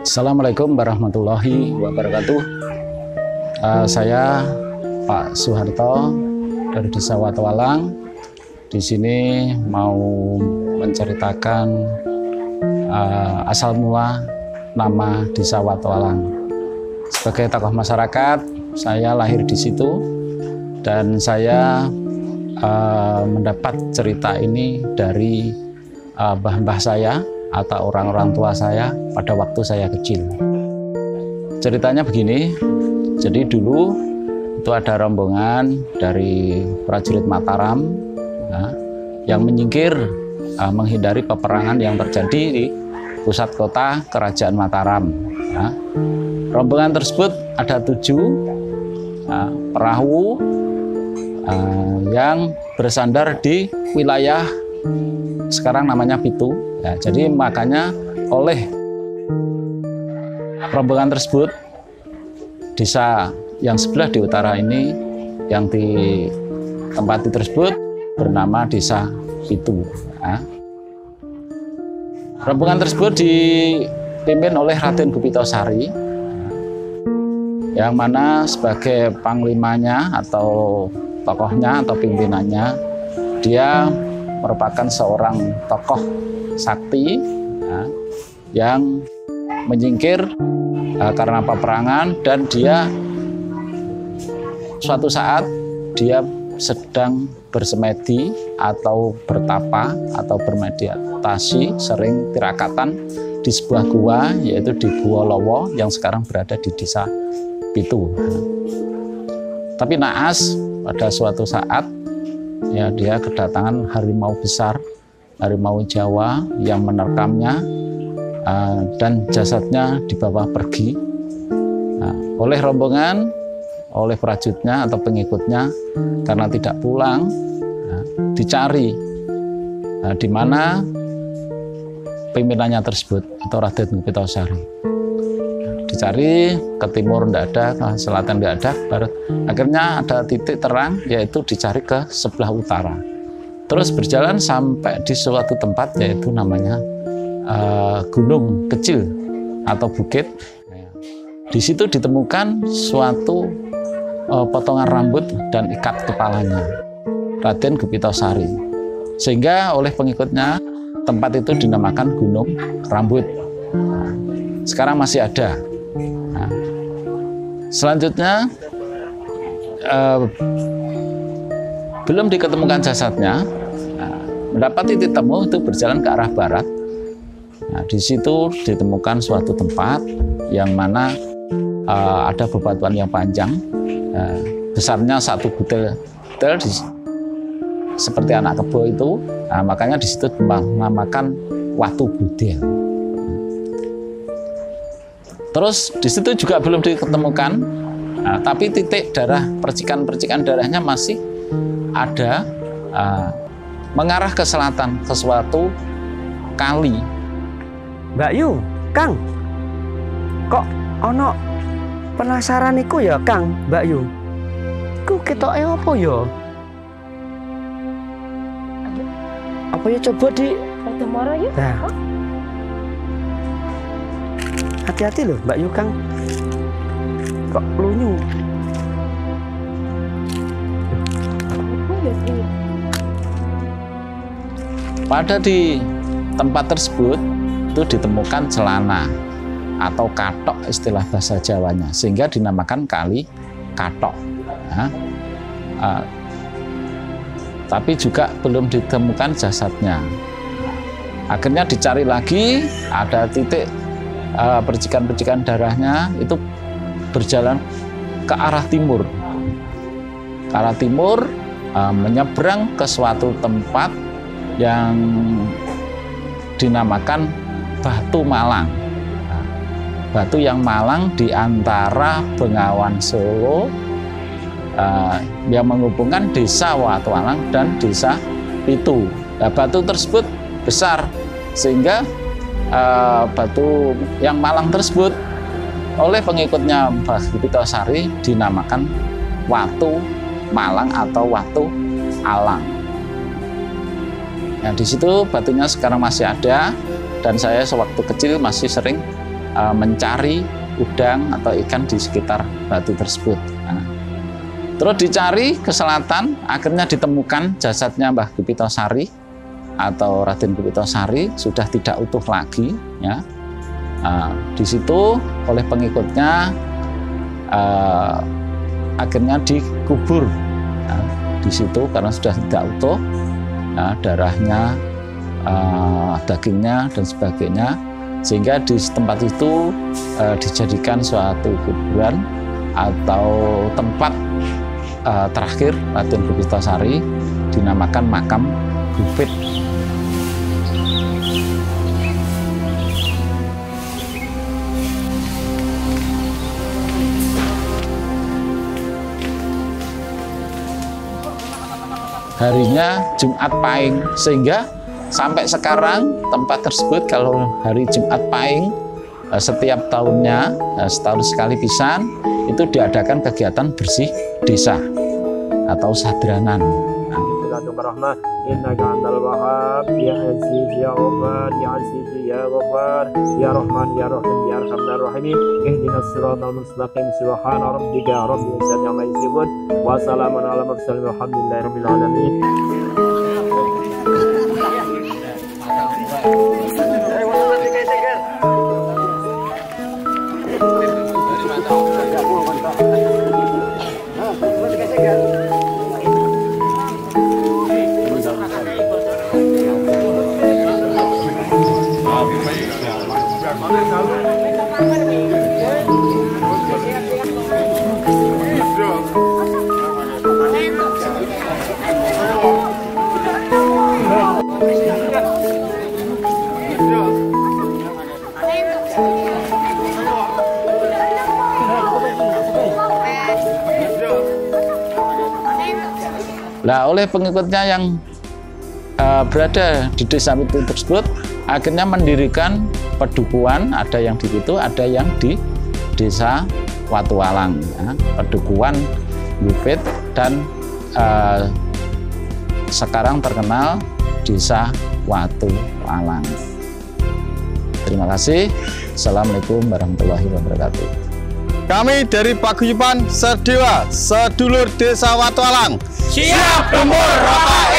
Assalamualaikum warahmatullahi wabarakatuh. Saya Pak Soeharto dari Desa Watualang. Di sini mau menceritakan asal mula nama Desa Watualang. Sebagai tokoh masyarakat, saya lahir di situ dan saya mendapat cerita ini dari mbah-mbah saya atau orang-orang tua saya pada waktu saya kecil. Ceritanya begini, jadi dulu itu ada rombongan dari prajurit Mataram yang menyingkir menghindari peperangan yang terjadi di pusat kota Kerajaan Mataram. Rombongan tersebut ada 7 perahu yang bersandar di wilayah sekarang namanya Pitu. Jadi makanya oleh rombongan tersebut, desa yang sebelah di utara ini yang ditempati tersebut bernama Desa Pitu. Rombongan tersebut dipimpin oleh Raden Gupitosari, yang mana sebagai panglimanya atau tokohnya atau pimpinannya, dia merupakan seorang tokoh sakti yang menyingkir karena peperangan, dan dia suatu saat dia sedang bersemedi atau bertapa atau bermeditasi, sering tirakatan di sebuah gua, yaitu di Gua Lowo yang sekarang berada di Desa Pitu. Tapi naas pada suatu saat ya dia kedatangan harimau besar, harimau Jawa yang menerkamnya dan jasadnya dibawa pergi oleh rombongan, oleh prajuritnya atau pengikutnya. Karena tidak pulang, dicari di mana pimpinannya tersebut atau Raden Gupitosari. Dicari ke timur tidak ada, ke selatan tidak ada, barat. Akhirnya ada titik terang, yaitu dicari ke sebelah utara. Terus berjalan sampai di suatu tempat, yaitu namanya gunung kecil atau bukit. Di situ ditemukan suatu potongan rambut dan ikat kepalanya Raden Gupitosari, sehingga oleh pengikutnya tempat itu dinamakan Gunung Rambut. Sekarang masih ada. Selanjutnya belum diketemukan jasadnya, mendapat titik temu itu berjalan ke arah barat. Di situ ditemukan suatu tempat yang mana ada bebatuan yang panjang, besarnya 1 butir seperti anak kebo itu. Makanya di situ dinamakan Watu Budel. Terus di situ juga belum ditemukan, tapi titik darah, percikan-percikan darahnya masih ada mengarah ke selatan, ke suatu kali. Mbak Yu, Kang, kok ono penasaran iku ya Kang, Mbak Yu? Iku ketoke apa ya? Apa ya, coba di Moro ya? Nah. Hati-hati loh Mbak Yu, Kang. Kok lunyu? Pada di tempat tersebut itu ditemukan celana atau katok istilah bahasa Jawanya, sehingga dinamakan Kali Katok. Tapi juga belum ditemukan jasadnya. Akhirnya dicari lagi, ada titik percikan-percikan darahnya itu berjalan ke arah timur. Ke arah timur, menyeberang ke suatu tempat yang dinamakan Batu Malang. Batu yang malang di antara Bengawan Solo yang menghubungkan Desa Watualang dan Desa Pitu. Batu tersebut besar sehingga batu yang malang tersebut oleh pengikutnya Mbah Gupitosari dinamakan Watu Malang atau Watu Alang. Nah, di situ batunya sekarang masih ada, dan saya sewaktu kecil masih sering mencari udang atau ikan di sekitar batu tersebut. Nah, terus dicari ke selatan, akhirnya ditemukan jasadnya Mbah Gupitosari atau Raden Gupitosari sudah tidak utuh lagi. Ya. Di situ oleh pengikutnya akhirnya dikubur di situ karena sudah tidak utuh, darahnya, dagingnya dan sebagainya, sehingga di tempat itu dijadikan suatu kuburan atau tempat terakhir Raden Gupitosari, dinamakan makam Gupit. Harinya Jumat Pahing, sehingga sampai sekarang tempat tersebut kalau hari Jumat Pahing setiap tahunnya, setahun sekali pisan, itu diadakan kegiatan bersih desa atau sadranan. إنك أنت الوهاب يا عزيز يا غفار يا عزيز يا غفار يا رحمن يا رحيم يا أرحم الراحمين اهدنا الصراط المستقيم سبحان ربك رب العزة عما يصفون وسلام على المرسلين والحمد لله رب العالمين. Nah, oleh pengikutnya yang berada di desa itu tersebut akhirnya mendirikan pedukuhan, ada yang di situ, ada yang di desa Watualang, ya, pedukuhan Gupit, dan sekarang terkenal desa Watualang. Terima kasih. Assalamualaikum warahmatullahi wabarakatuh. Kami dari Paguyuban Sedewa, sedulur desa Watualang, siap tempur Bapak